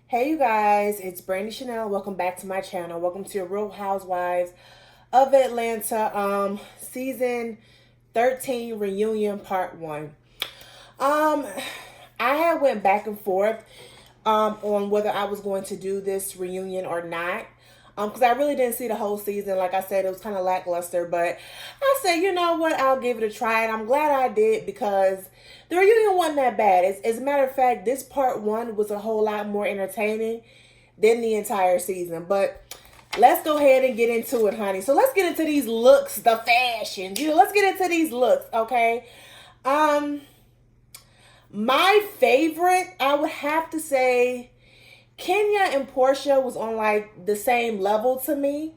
Hey you guys, it's Brandy Chanel. Welcome back to my channel. Welcome to your Real Housewives of Atlanta season 13 reunion part 1. Um I had went back and forth on whether I was going to do this reunion or not. Because I really didn't see the whole season. Like I said, it was kind of lackluster. But I said, you know what? I'll give it a try. And I'm glad I did because the reunion wasn't that bad. As a matter of fact, this part 1 was a whole lot more entertaining than the entire season. But let's go ahead and get into it, honey. So let's get into these looks, the fashions. Let's get into these looks, okay? Um, my favorite, I would have to say, Kenya and Portia was on like the same level to me,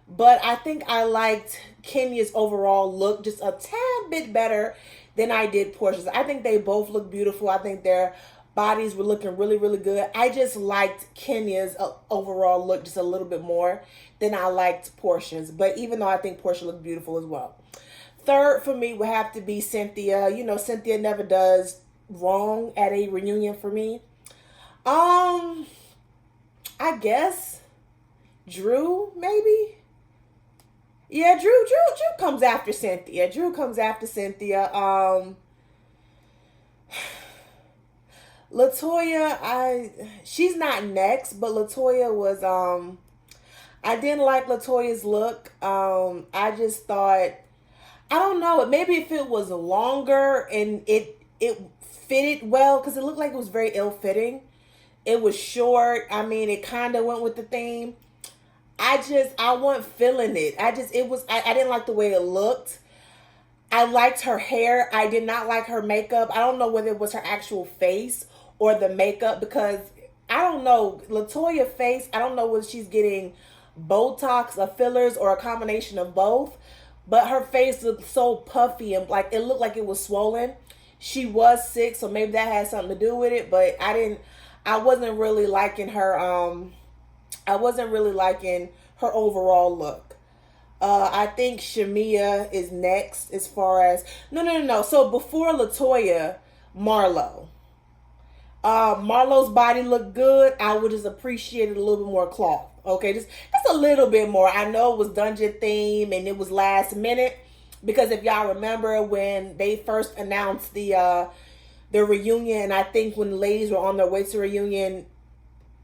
but I think I liked Kenya's overall look just a tad bit better than I did Portia's. I think they both look beautiful. I think their bodies were looking really, really good. I just liked Kenya's overall look just a little bit more than I liked Portia's, but even though I think Portia looked beautiful as well. Third for me would have to be Cynthia. Cynthia never does wrong at a reunion for me. Um, I guess Drew, maybe. Yeah, Drew comes after Cynthia. Drew comes after Cynthia. Latoya, she's not next, but Latoya was I didn't like Latoya's look. I just thought, I don't know, maybe if it was longer and it fitted well, because it looked like it was very ill-fitting. It was short. I mean, it kind of went with the theme. I wasn't feeling it. I didn't like the way it looked. I liked her hair. I did not like her makeup. I don't know whether it was her actual face or the makeup, because I don't know. Latoya face, I don't know whether she's getting Botox or fillers or a combination of both, but her face looked so puffy and like it looked like it was swollen. She was sick, so maybe that had something to do with it, but I wasn't really liking her I wasn't really liking her overall look. I think Shamia is next as far as no. So before Latoya, Marlo. Marlo's body looked good. I would just appreciate it a little bit more cloth. Okay, just a little bit more. I know it was dungeon theme and it was last minute, because if y'all remember when they first announced the reunion, I think when the ladies were on their way to reunion,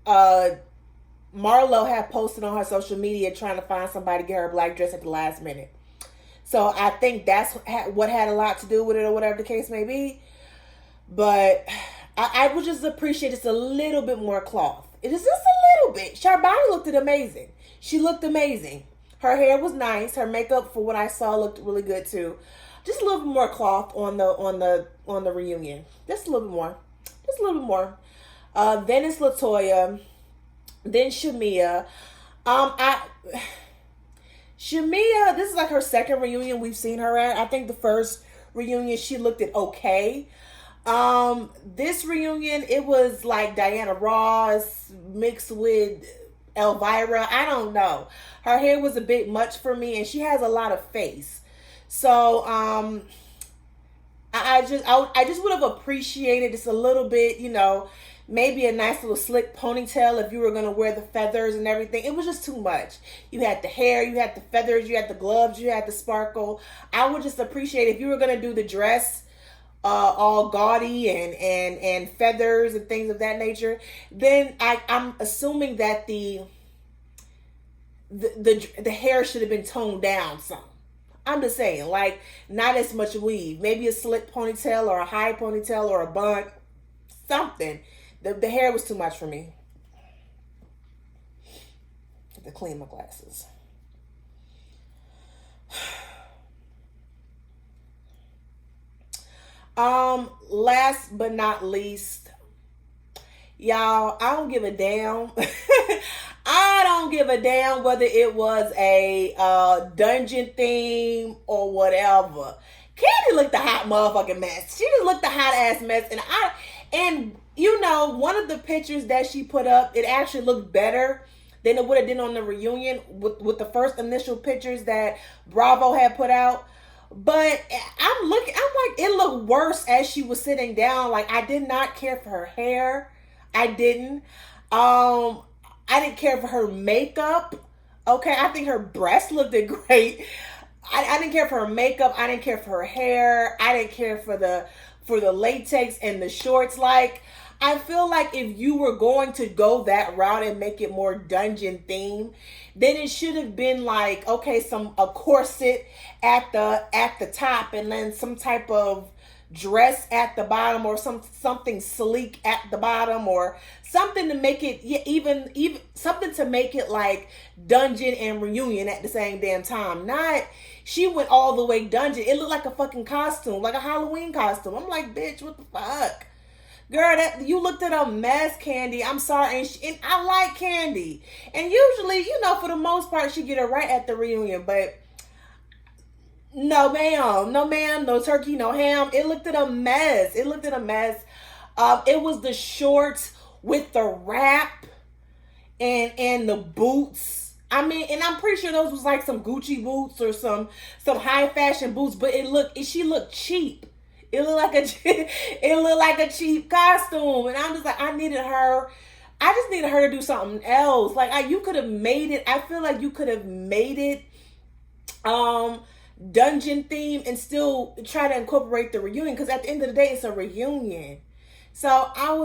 Marlo had posted on her social media trying to find somebody to get her a black dress at the last minute. So I think that's what had a lot to do with it, or whatever the case may be. But I would just appreciate just a little bit more cloth. It is just a little bit. Her body looked amazing. She looked amazing. Her hair was nice. Her makeup, for what I saw, looked really good too. Just a little bit more cloth on the reunion. Just a little bit more. Just a little bit more. Then it's Latoya. Then Shamia. Shamia, this is like her second reunion we've seen her at. I think the first reunion she looked at okay. This reunion, it was like Diana Ross mixed with Elvira. I don't know. Her hair was a bit much for me, and she has a lot of face. So, I just would have appreciated just a little bit, maybe a nice little slick ponytail if you were going to wear the feathers and everything. It was just too much. You had the hair, you had the feathers, you had the gloves, you had the sparkle. I would just appreciate if you were going to do the dress all gaudy and feathers and things of that nature, then I'm assuming that the hair should have been toned down some. I'm just saying, like, not as much weave. Maybe a slick ponytail or a high ponytail or a bun. Something. The hair was too much for me. I have to clean my glasses. Last but not least, y'all, I don't give a damn. I don't give a damn whether it was a dungeon theme or whatever. Candy looked a hot motherfucking mess. She just looked a hot ass mess, and one of the pictures that she put up, it actually looked better than it would have done on the reunion with the first initial pictures that Bravo had put out. But I'm like, it looked worse as she was sitting down. Like, I did not care for her hair. I didn't. I didn't care for her makeup. Okay, I think her breasts looked great. I didn't care for her makeup. I didn't care for her hair. I didn't care for the latex and the shorts. Like, I feel like if you were going to go that route and make it more dungeon themed, then it should have been like, okay, a corset at the top, and then some type of dress at the bottom, or something sleek at the bottom, or something to make it, yeah, even something to make it like dungeon and reunion at the same damn time. Not, she went all the way dungeon. It looked like a fucking costume, like a Halloween costume. I'm like, bitch, what the fuck? Girl, that you looked at a mess, Candy. I'm sorry, and I like Candy, and usually, for the most part, she get it right at the reunion. But no, ma'am, no turkey, no ham. It looked at a mess. It was the shorts with the wrap and the boots. I mean, and I'm pretty sure those was like some Gucci boots or some high fashion boots. But she looked cheap. It looked like a cheap costume, and I'm just like, I just needed her to do something else. Like, you could have made it. I feel like you could have made it dungeon theme and still try to incorporate the reunion, because at the end of the day, it's a reunion. So I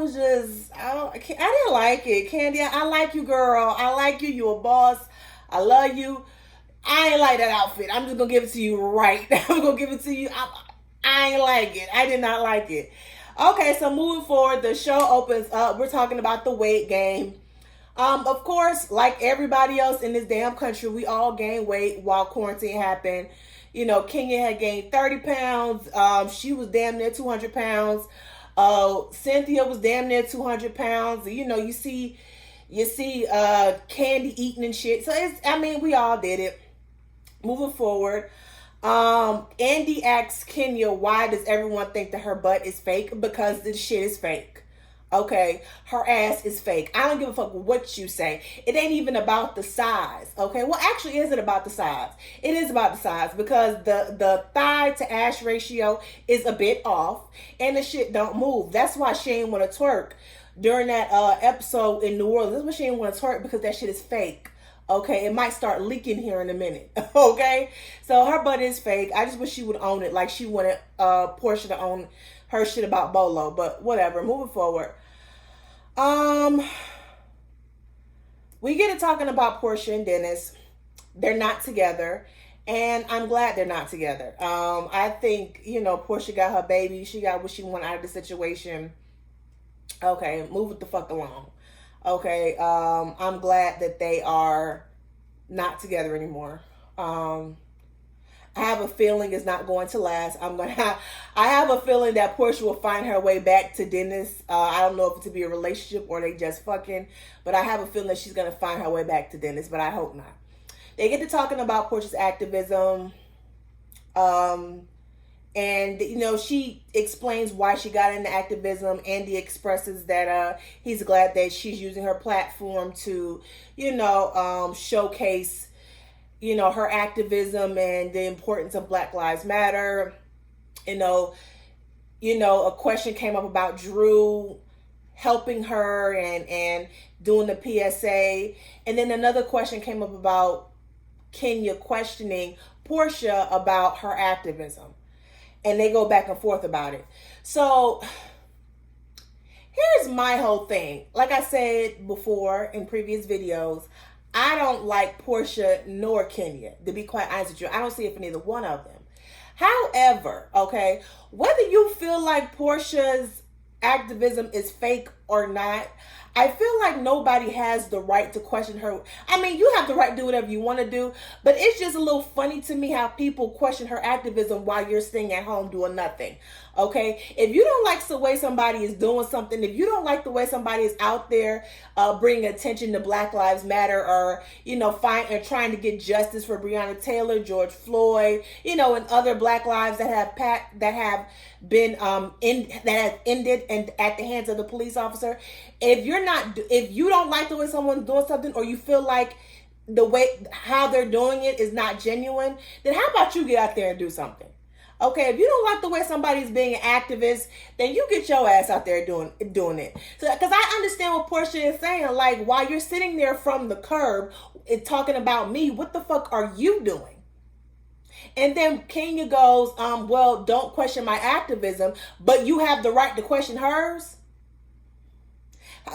didn't like it. Candy, I like you, girl. I like you. You a boss. I love you. I ain't like that outfit. I'm just gonna give it to you right now. I'm gonna give it to you. I ain't like it. I did not like it. Okay, so moving forward, the show opens up. We're talking about the weight gain. Of course, like everybody else in this damn country, we all gained weight while quarantine happened. Kenya had gained 30 pounds. She was damn near 200 pounds. Cynthia was damn near 200 pounds. You see Candy eating and shit. So we all did it. Moving forward, Andy asks Kenya, why does everyone think that her butt is fake? Because this shit is fake. Okay, her ass is fake. I don't give a fuck what you say. It ain't even about the size. Okay, well, actually, is it about the size? It is about the size, because the thigh to ass ratio is a bit off, and the shit don't move. That's why she ain't want to twerk during that episode in New Orleans. That's why she ain't want to twerk, because that shit is fake. Okay, it might start leaking here in a minute. Okay, so her butt is fake. I just wish she would own it, like she wanted Portia to own her shit about Bolo. But whatever. Moving forward, we get to talking about Portia and Dennis. They're not together, and I'm glad they're not together. I think Portia got her baby. She got what she wanted out of the situation. Okay, move it the fuck along. Okay, I'm glad that they are not together anymore. I have a feeling it's not going to last. I have a feeling that Portia will find her way back to Dennis. I don't know if it's to be a relationship or they just fucking, but I have a feeling that she's going to find her way back to Dennis, but I hope not. They get to talking about Portia's activism. And, she explains why she got into activism. Andy expresses that he's glad that she's using her platform to, showcase, her activism and the importance of Black Lives Matter. A question came up about Drew helping her and doing the PSA. And then another question came up about Kenya questioning Portia about her activism. And they go back and forth about it. So here's my whole thing. Like I said before in previous videos, I don't like Portia nor Kenya, to be quite honest with you. I don't see it for neither one of them. However, okay, whether you feel like Portia's activism is fake or not, I feel like nobody has the right to question her. I mean, you have the right to do whatever you want to do, but it's just a little funny to me how people question her activism while you're staying at home doing nothing. Okay, if you don't like the way somebody is doing something, if you don't like the way somebody is out there bringing attention to Black Lives Matter, or trying to get justice for Breonna Taylor, George Floyd, and other Black lives that have been that have ended and at the hands of the police officer, if you don't like the way someone's doing something, or you feel like the way how they're doing it is not genuine, then how about you get out there and do something? Okay, if you don't like the way somebody's being an activist, then you get your ass out there doing it. So, because I understand what Portia is saying. Like, while you're sitting there from the curb, talking about me, what the fuck are you doing? And then Kenya goes, well, don't question my activism, but you have the right to question hers.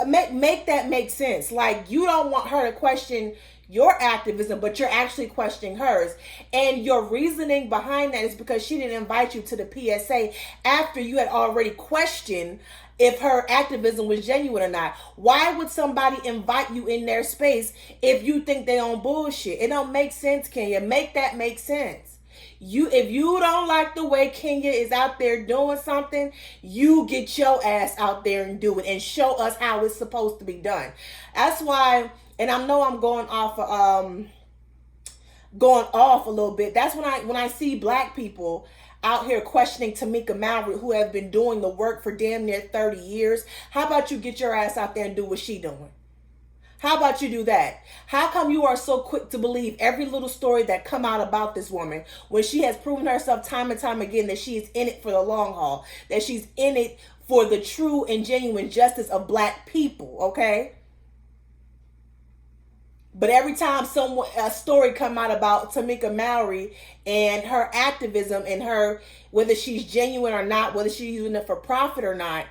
Make that make sense. Like, you don't want her to question your activism, but you're actually questioning hers. And your reasoning behind that is because she didn't invite you to the PSA after you had already questioned if her activism was genuine or not. Why would somebody invite you in their space if you think they on bullshit? It don't make sense, Kenya. Make that make sense. If you don't like the way Kenya is out there doing something, you get your ass out there and do it and show us how it's supposed to be done. That's why, and I know I'm going off a little bit. That's when I see black people out here questioning Tamika Mallory, who have been doing the work for damn near 30 years. How about you get your ass out there and do what she doing? How about you do that? How come you are so quick to believe every little story that come out about this woman when she has proven herself time and time again that she is in it for the long haul, that she's in it for the true and genuine justice of black people, okay? But every time a story come out about Tamika Mallory and her activism and her, whether she's genuine or not, whether she's using it for profit or not,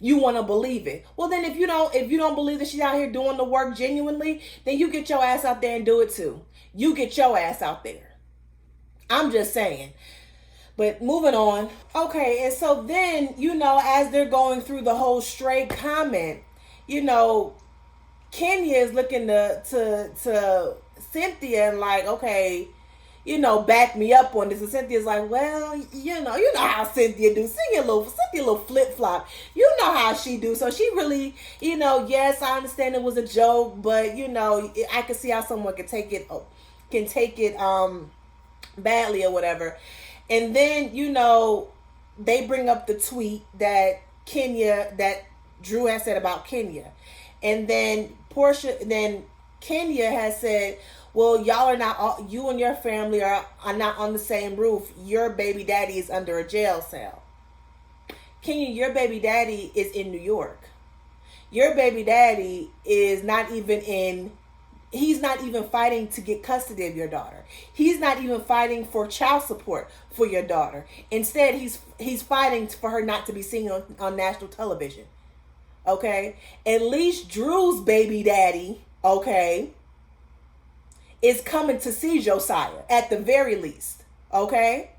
you want to believe it. Well, then if you don't believe that she's out here doing the work genuinely, then you get your ass out there and do it too. You get your ass out there. I'm just saying. But moving on. Okay, and so then, as they're going through the whole stray comment, Kenya is looking to Cynthia and like, okay, back me up on this. And Cynthia's like, well, you know how Cynthia do. Cynthia a little flip flop. You know how she do. So she really, yes, I understand it was a joke, but I can see how someone can take it badly or whatever. And then they bring up the tweet that Drew has said about Kenya, and then Kenya has said, well, y'all are not, you and your family are not on the same roof. Your baby daddy is under a jail cell. Kenya, your baby daddy is in New York. Your baby daddy is he's not even fighting to get custody of your daughter. He's not even fighting for child support for your daughter. Instead, he's fighting for her not to be seen on national television. Okay? At least Drew's baby daddy, okay, is coming to see Josiah at the very least. Okay?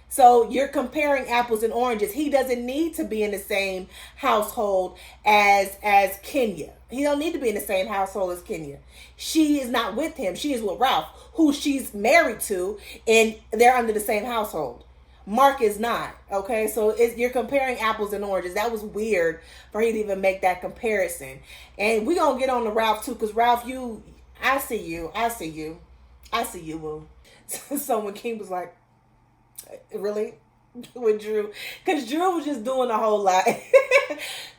So you're comparing apples and oranges. He doesn't need to be in the same household as Kenya. He don't need to be in the same household as Kenya. She is not with him. She is with Ralph, who she's married to, and they're under the same household. Mark is not. Okay, so you're comparing apples and oranges. That was weird for he to even make that comparison. And we're going to get on to Ralph too, because Ralph, I see you, boo. So when King was like, really? With Drew? Because Drew was just doing a whole lot.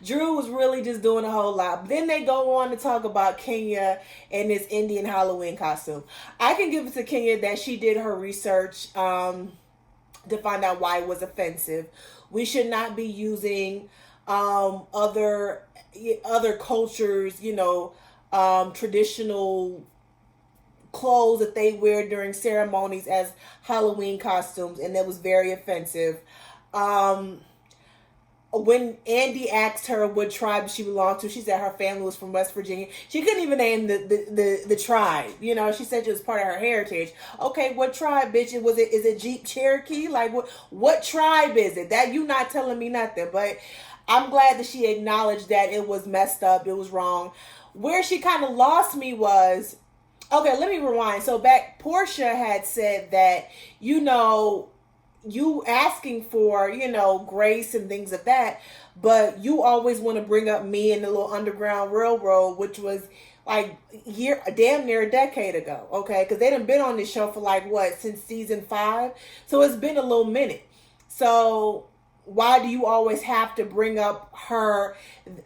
Drew was really just doing a whole lot. Then they go on to talk about Kenya and this Indian Halloween costume. I can give it to Kenya that she did her research to find out why it was offensive. We should not be using other cultures, traditional clothes that they wear during ceremonies as Halloween costumes, and that was very offensive. When Andy asked her what tribe she belonged to, she said her family was from West Virginia. She couldn't even name the tribe. She said it was part of her heritage. Okay, what tribe, bitch? Is it Jeep Cherokee? Like what tribe is it? That you not telling me nothing. But I'm glad that she acknowledged that it was messed up, it was wrong. Where she kind of lost me was, okay, let me rewind. So Portia had said that, you asking for, grace and things of that, but you always want to bring up me and the little Underground Railroad, which was like damn near a decade ago, okay? Because they done been on this show for since season 5? So it's been a little minute. So why do you always have to bring up her?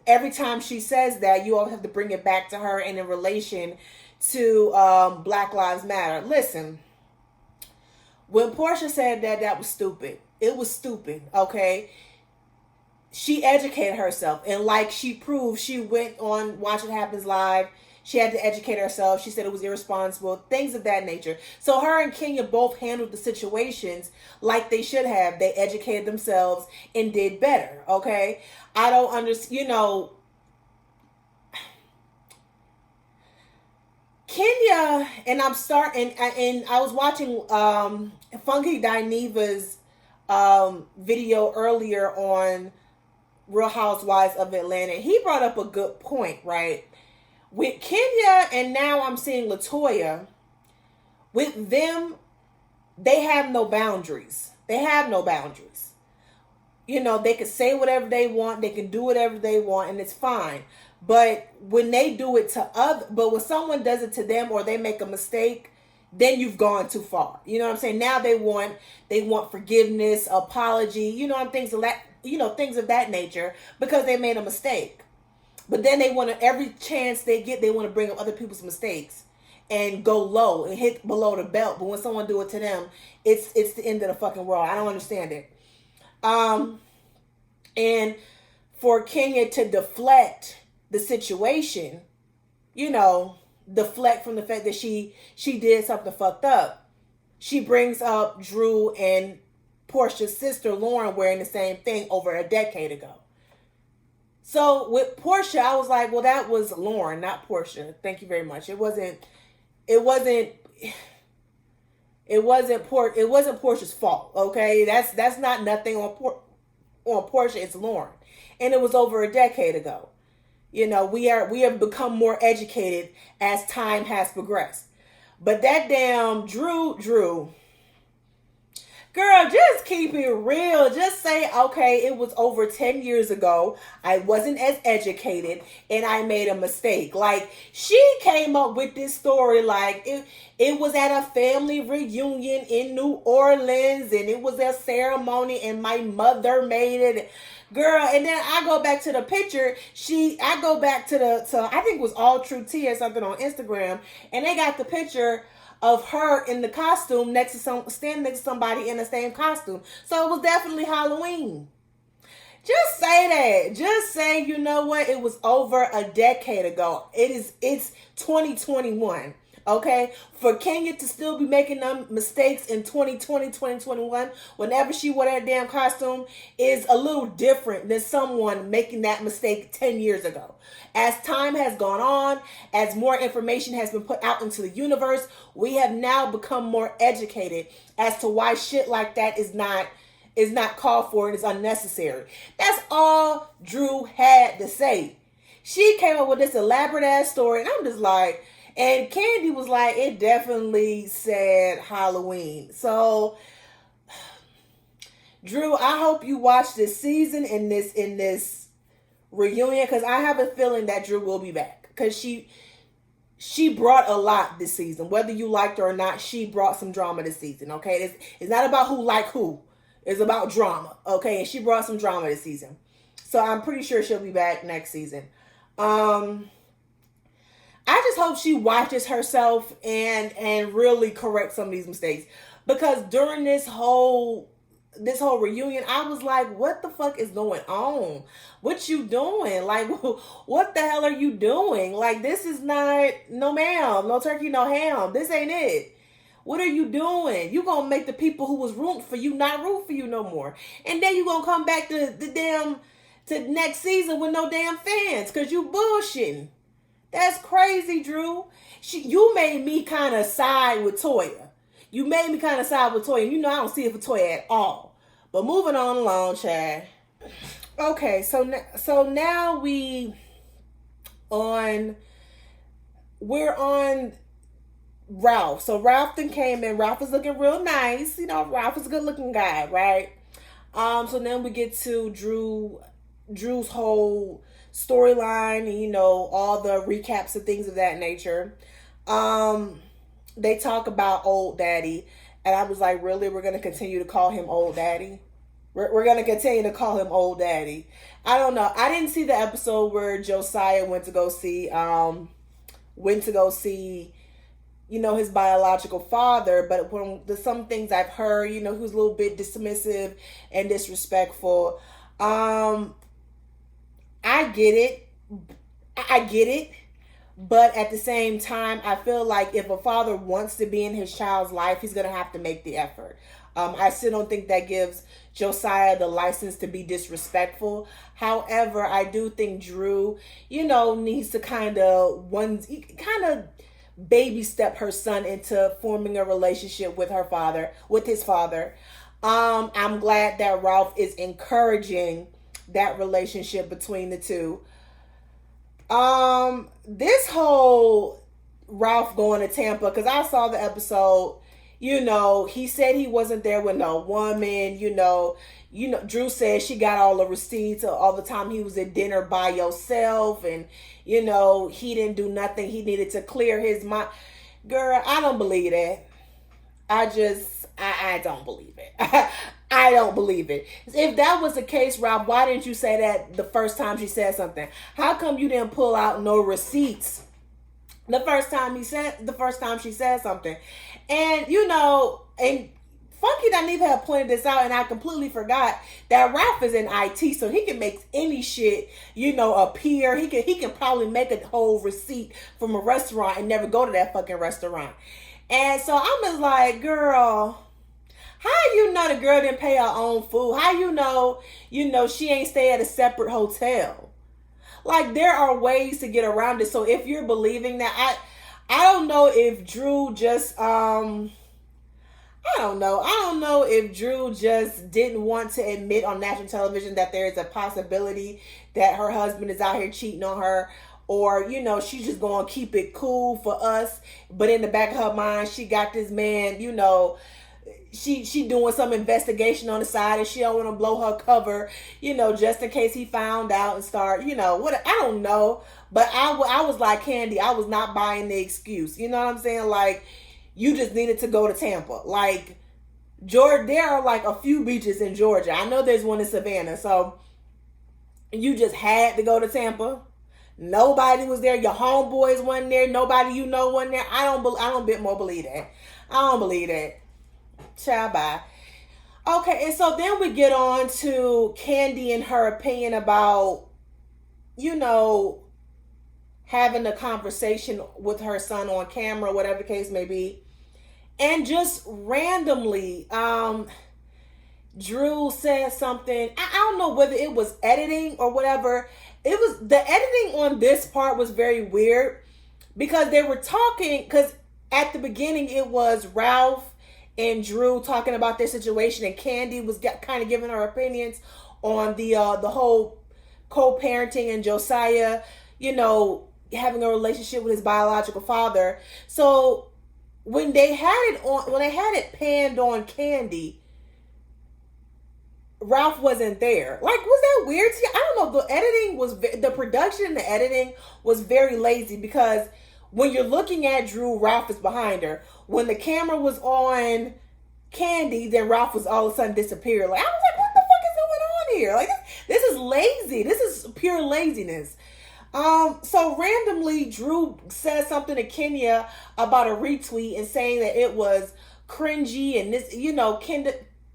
Every time she says that, you always have to bring it back to her and in relation to Black Lives Matter. Listen, When Portia said that, that was stupid. It was stupid, okay? She educated herself, and like she proved, she went on Watch What Happens Live. She had to educate herself. She said it was irresponsible, things of that nature. So her and Kenya both handled the situations like they should have. They educated themselves and did better, okay? I don't understand, Kenya, and I was watching Funky Dineva's video earlier on Real Housewives of Atlanta. He brought up a good point, right? With Kenya, and now I'm seeing Latoya, with them, they have no boundaries. They have no boundaries. They can say whatever they want, they can do whatever they want, and it's fine. But when they do it to but when someone does it to them or they make a mistake, then you've gone too far. You know what I'm saying? Now they want forgiveness, apology, things of that nature because they made a mistake. But then they want to, every chance they get, they want to bring up other people's mistakes and go low and hit below the belt. But when someone do it to them, it's the end of the fucking world. I don't understand it. And for Kenya to deflect the situation, deflect from the fact that she did something fucked up. She brings up Drew and Portia's sister Lauren wearing the same thing over a decade ago. So with Portia, I was like, well, that was Lauren, not Portia. Thank you very much. It wasn't Portia's fault. Okay, that's not nothing on Portia. It's Lauren, and it was over a decade ago. We have become more educated as time has progressed. But that damn Drew. Girl, just keep it real. Just say, okay, it was over 10 years ago. I wasn't as educated and I made a mistake. Like, she came up with this story like it was at a family reunion in New Orleans and it was a ceremony and my mother made it. Girl, and then I go back to the picture. I go back to I think it was All True Tea or something on Instagram, and they got the picture of her in the costume standing next to somebody in the same costume. So it was definitely Halloween. Just say that. Just say, you know what? It was over a decade ago. It's 2021. Okay? For Kenya to still be making them mistakes in 2020, 2021, whenever she wore that damn costume, is a little different than someone making that mistake 10 years ago. As time has gone on, as more information has been put out into the universe, we have now become more educated as to why shit like that is not called for and is unnecessary. That's all Drew had to say. She came up with this elaborate ass story, and I'm just like, and Candy was like, it definitely said Halloween. So, Drew, I hope you watch this season in this reunion, because I have a feeling that Drew will be back, because she brought a lot this season. Whether you liked her or not, she brought some drama this season. Okay, it's not about who like who. It's about drama. Okay, and she brought some drama this season, so I'm pretty sure she'll be back next season. I just hope she watches herself and really correct some of these mistakes, because during this whole reunion, I was like, what the fuck is going on? What you doing? Like, what the hell are you doing? Like, this is not, no ma'am, no turkey, no ham. This ain't it. What are you doing? You gonna make the people who was rooting for you not root for you no more. And then you gonna come back to next season with no damn fans, because you bullshitting. That's crazy, Drew. You made me kind of side with Toya. You made me kind of side with Toya. You know I don't see it for Toya at all. But moving on along, Chad. Okay, so now we're on Ralph. So Ralph then came in. Ralph is looking real nice. Ralph is a good looking guy, right? So then we get to Drew's whole storyline and all the recaps and things of that nature. They talk about Old Daddy, and I was like, really, we're gonna continue to call him Old Daddy? We're gonna continue to call him Old Daddy. I don't know. I didn't see the episode where Josiah went to go see his biological father, but when some things I've heard, he was a little bit dismissive and disrespectful. I get it. I get it. But at the same time, I feel like if a father wants to be in his child's life, he's going to have to make the effort. I still don't think that gives Josiah the license to be disrespectful. However, I do think Drew, needs to kind of baby step her son into forming a relationship with his father. I'm glad that Ralph is encouraging that relationship between the two. This whole Ralph going to Tampa, because I saw the episode, he said he wasn't there with no woman, Drew said she got all the receipts all the time he was at dinner by yourself, and, he didn't do nothing. He needed to clear his mind. Girl, I don't believe that. I don't believe it. I don't believe it. If that was the case, Rob, why didn't you say that the first time she said something? How come you didn't pull out no receipts the first time she said something? And and Funky doesn't even have pointed this out, and I completely forgot that Ralph is in IT, so he can make any shit, appear. He can probably make a whole receipt from a restaurant and never go to that fucking restaurant. And so I'm just like, girl, how you know the girl didn't pay her own food? How you know she ain't stay at a separate hotel? Like, there are ways to get around it. So if you're believing that, I don't know if Drew just I don't know if Drew just didn't want to admit on national television that there is a possibility that her husband is out here cheating on her, or she's just gonna keep it cool for us, but in the back of her mind she got this man, she doing some investigation on the side, and she don't want to blow her cover, just in case he found out and start, what, I don't know. But I was like Candy, I was not buying the excuse. You know what I'm saying? Like, you just needed to go to Tampa. Like, Georgia, there are like a few beaches in Georgia. I know there's one in Savannah. So you just had to go to Tampa. Nobody was there. Your homeboys wasn't there. Nobody wasn't there. I don't bit more believe that. I don't believe that. Ciao, bye. Okay, and so then we get on to Candy and her opinion about, having a conversation with her son on camera, whatever the case may be. And just randomly, Drew said something. I don't know whether it was editing or whatever. It was, the editing on this part was very weird, because they were talking, because at the beginning it was Ralph and Drew talking about their situation, and Candy was kind of giving her opinions on the whole co-parenting and Josiah, having a relationship with his biological father. So when they had it panned on Candy, Ralph wasn't there. Like, was that weird to you? I don't know. The production and the editing was very lazy, because when you're looking at Drew, Ralph is behind her. When the camera was on Candy, then Ralph was all of a sudden disappeared. Like, I was like, what the fuck is going on here? Like, this is lazy. This is pure laziness. So randomly, Drew said something to Kenya about a retweet and saying that it was cringy, and this,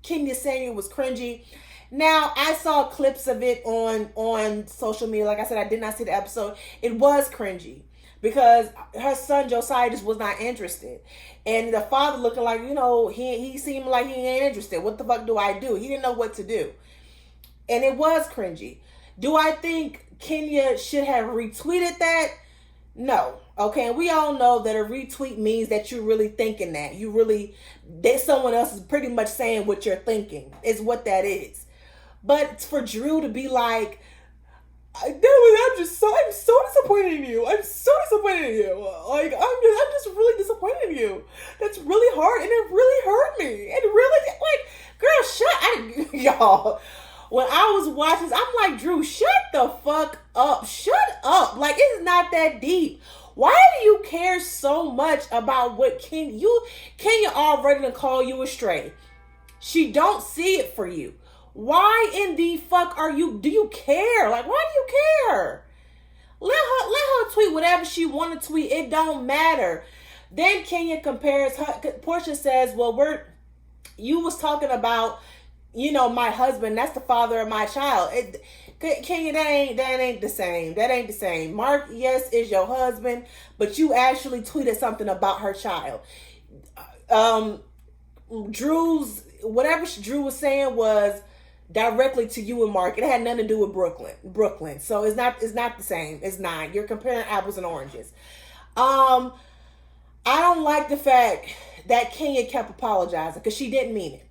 Kenya saying it was cringy. Now, I saw clips of it on social media. Like I said, I did not see the episode. It was cringy, because her son Josiah just was not interested, and the father looking like, he seemed like he ain't interested. What the fuck do I do? He didn't know what to do, and it was cringy. Do I think Kenya should have retweeted that? No. Okay, and we all know that a retweet means that you're really thinking that someone else is pretty much saying what you're thinking, is what that is. But for Drew to be like, I'm so disappointed in you. I'm so disappointed in you. Like, I'm just really disappointed in you. That's really hard, and it really hurt me. It really, like, girl, y'all. When I was watching this, I'm like, Drew, shut the fuck up. Shut up. Like, it's not that deep. Why do you care so much about what Kenya already to call you a stray? She don't see it for you. Why in the fuck do you care? Like, why do you care? Let her tweet whatever she want to tweet. It don't matter. Then Kenya compares her. Portia says, "Well, you was talking about, my husband. That's the father of my child." Kenya, that ain't the same. That ain't the same. Mark, yes, is your husband, but you actually tweeted something about her child. Whatever Drew was saying was directly to you and Mark. It had nothing to do with Brooklyn. So it's not the same. It's not. You're comparing apples and oranges. I don't like the fact that Kenya kept apologizing because she didn't mean it.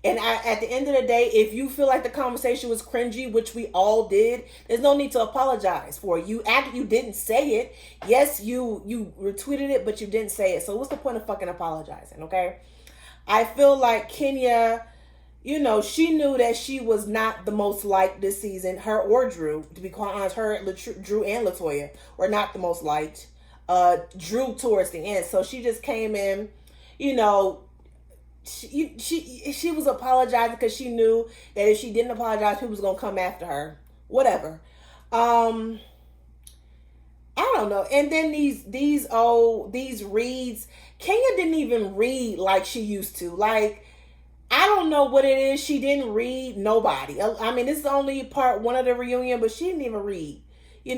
And at the end of the day, if you feel like the conversation was cringy, which we all did, there's no need to apologize for it. You didn't say it. Yes, you retweeted it, but you didn't say it. So what's the point of fucking apologizing, okay? I feel like Kenya, she knew that she was not the most liked this season. Her or Drew, to be quite honest, Drew and Latoya were not the most liked. Drew towards the end. So she just came in, she was apologizing because she knew that if she didn't apologize, people was gonna come after her. Whatever. I don't know. And then these reads, Kenya didn't even read like she used to. Like, I don't know what it is. She didn't read nobody. I mean, this is only part one of the reunion, but she didn't even read. She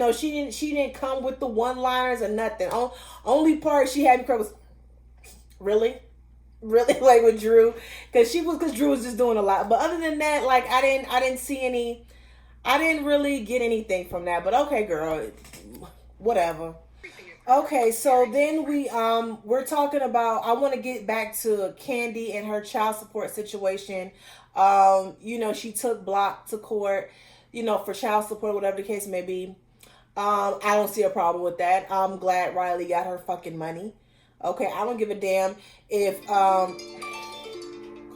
didn't come with the one-liners or nothing. Only part she had me cry was, really like with Drew, because Drew was just doing a lot. But other than that, like I didn't really get anything from that. But okay, girl, whatever. Okay, so then we're talking about, I want to get back to Candy and her child support situation. She took Block to court, for child support, whatever the case may be. I don't see a problem with that. I'm glad Riley got her fucking money. Okay, I don't give a damn if call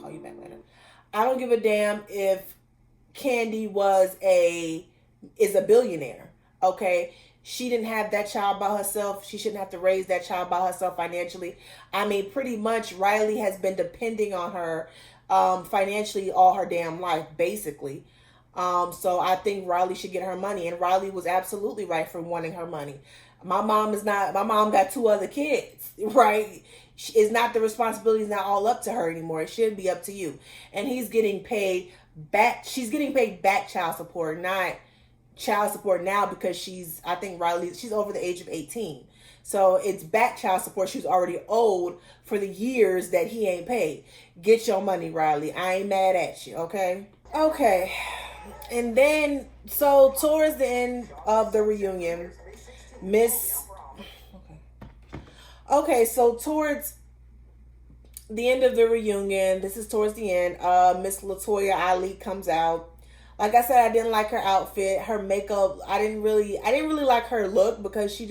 you back later. I don't give a damn if Candy is a billionaire. Okay, she didn't have that child by herself. She shouldn't have to raise that child by herself financially. I mean, pretty much Riley has been depending on her financially all her damn life, basically. So I think Riley should get her money, and Riley was absolutely right for wanting her money. My mom got 2 other kids, right? The responsibility is not all up to her anymore. It should be up to you. And he's getting paid back. She's getting paid back child support, not child support now, because she's over the age of 18. So it's back child support she's already owed for the years that he ain't paid. Get your money, Riley. I ain't mad at you, okay? Okay. And then, so towards the end of the reunion, so towards the end of the reunion, this is towards the end, Miss Latoya Ali comes out. Like I said, I didn't like her outfit, her makeup. I didn't really like her look, because she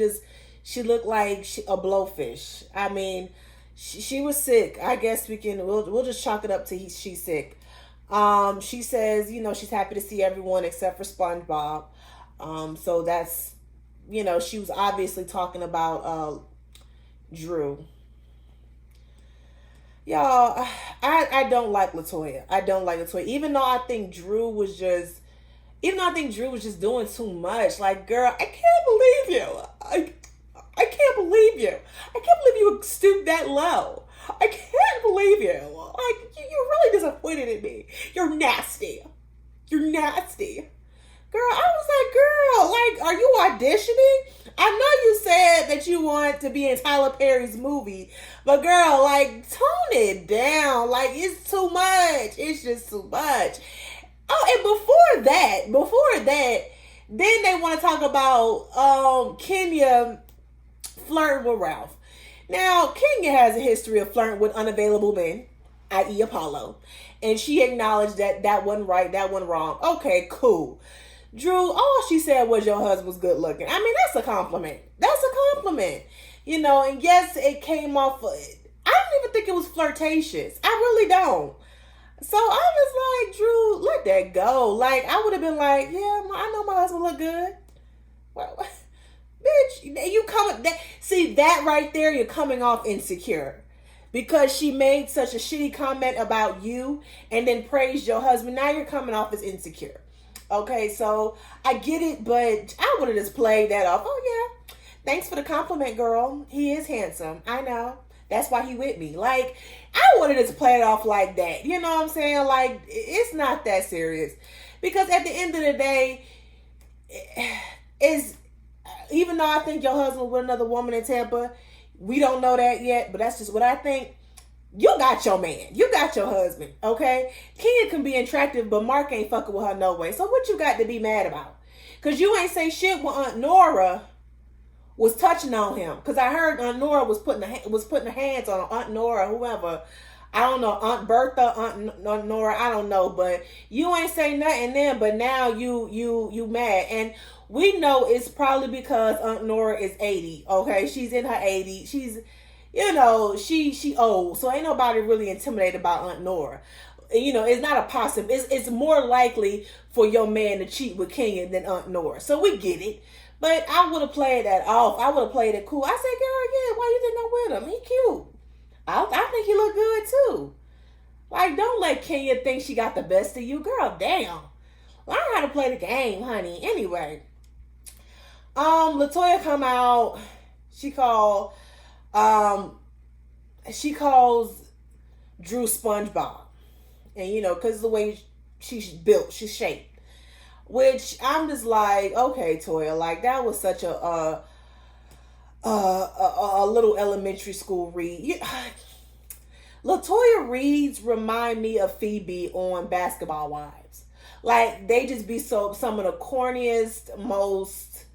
looked like a blowfish. I mean, she was sick. I guess we'll just chalk it up to she's sick. She says, she's happy to see everyone except for SpongeBob. So that's, she was obviously talking about Drew. Y'all, I don't like Latoya. Even though I think Drew was just doing too much. Like, girl, I can't believe you. I can't believe you. I can't believe you stooped that low. I can't believe you. Like, you're really disappointed in me. You're nasty. Girl, I was like, girl, like, are you auditioning? I know you said that you want to be in Tyler Perry's movie, but girl, like, tone it down. Like, it's too much. It's just too much. Oh, and before that, then they want to talk about Kenya flirting with Ralph. Now, Kenya has a history of flirting with unavailable men, i.e. Apollo, and she acknowledged that wasn't right, that wasn't wrong. Okay, cool. Drew, all she said was your husband was good looking. I mean, that's a compliment. And yes, it came off. I don't even think it was flirtatious. I really don't. So I was like, Drew, let that go. Like, I would have been like, yeah, I know my husband look good. What? Bitch, you see that right there, you're coming off insecure. Because she made such a shitty comment about you and then praised your husband. Now you're coming off as insecure. Okay, so I get it, but I would have just played that off. Oh, yeah, Thanks for the compliment, girl. He is handsome. I know. That's why he with me. Like, I wanted to play it off like that. You know what I'm saying? Like, it's not that serious. Because at the end of the day, is even though I think your husband with another woman in Tampa, we don't know that yet, but that's just what I think. You got your man. You got your husband, okay? Kenya can be attractive, but Mark ain't fucking with her no way. So what you got to be mad about? Because you ain't say shit when Aunt Nora was touching on him. Because I heard Aunt Nora was putting her hands on Aunt Nora, whoever. I don't know, Aunt Bertha, Aunt Nora, I don't know. But you ain't say nothing then, but now you mad. And we know it's probably because Aunt Nora is 80, okay? She's in her 80s. She's, you know, she old. So ain't nobody really intimidated about Aunt Nora. You know, it's not a possible. It's more likely for your man to cheat with Kenya than Aunt Nora. So we get it. But I would have played that off. I would have played it cool. I said, girl, yeah, why you think I'm with him? He cute. I think he look good too. Like, don't let Kenya think she got the best of you. Girl, damn. Learn how to play the game, honey. Anyway. Latoya come out. She calls Drew SpongeBob. And, you know, because the way she's built, she's shaped. Which I'm just like, okay, Toya, like that was such a little elementary school read. Latoya reads remind me of Phoebe on Basketball Wives. Like they just be some of the corniest, most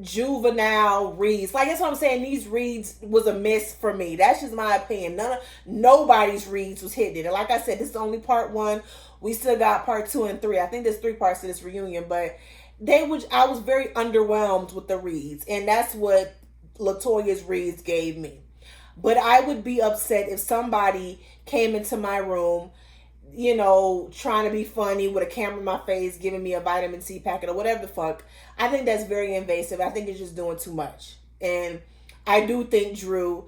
juvenile reads. Like that's what I'm saying. These reads was a miss for me. That's just my opinion. Nobody's reads was hitting it. And like I said, this is only part 1. We still got part 2 and 3. I think there's 3 parts to this reunion, but I was very underwhelmed with the reads, and that's what Latoya's reads gave me. But I would be upset if somebody came into my room, you know, trying to be funny with a camera in my face, giving me a vitamin C packet or whatever the fuck. I think that's very invasive. I think it's just doing too much. And I do think Drew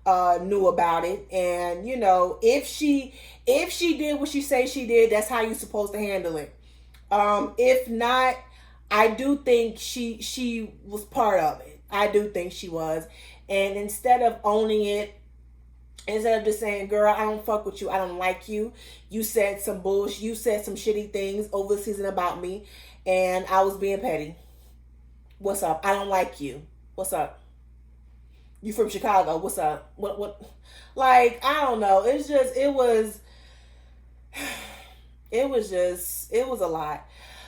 knew about it. And, you know, if she did what she say she did, that's how you're supposed to handle it. If not, I do think she was part of it. I do think she was. And instead of owning it, instead of just saying, girl, I don't fuck with you, I don't like you, you said some bullshit, you said some shitty things over the season about me, and I was being petty. What's up? I don't like you. What's up? You from Chicago. What's up? What? Like, I don't know. It's just, it was a lot.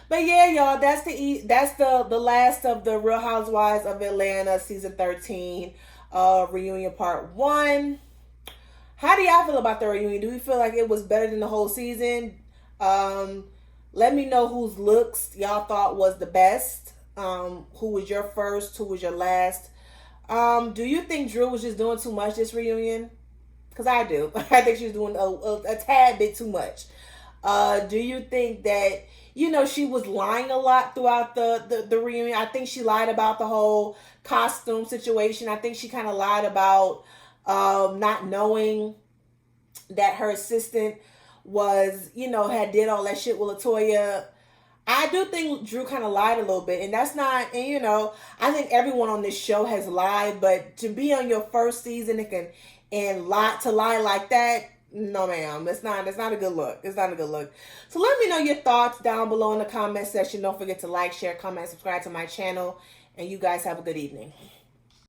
But yeah, y'all, that's the last of the Real Housewives of Atlanta season 13 reunion part 1. How do y'all feel about the reunion? Do you feel like it was better than the whole season? Let me know whose looks y'all thought was the best. Who was your first? Who was your last? Do you think Drew was just doing too much this reunion? Because I do. I think she was doing a tad bit too much. Do you think that, you know, she was lying a lot throughout the reunion? I think she lied about the whole costume situation. I think she kind of lied about not knowing that her assistant was, you know, had did all that shit with Latoya. I do think Drew kind of lied a little bit, and that's not, and you know, I think everyone on this show has lied, but to be on your first season and lie like that, no ma'am, that's not a good look. It's not a good look. So let me know your thoughts down below in the comment section. Don't forget to like, share, comment, subscribe to my channel, and you guys have a good evening.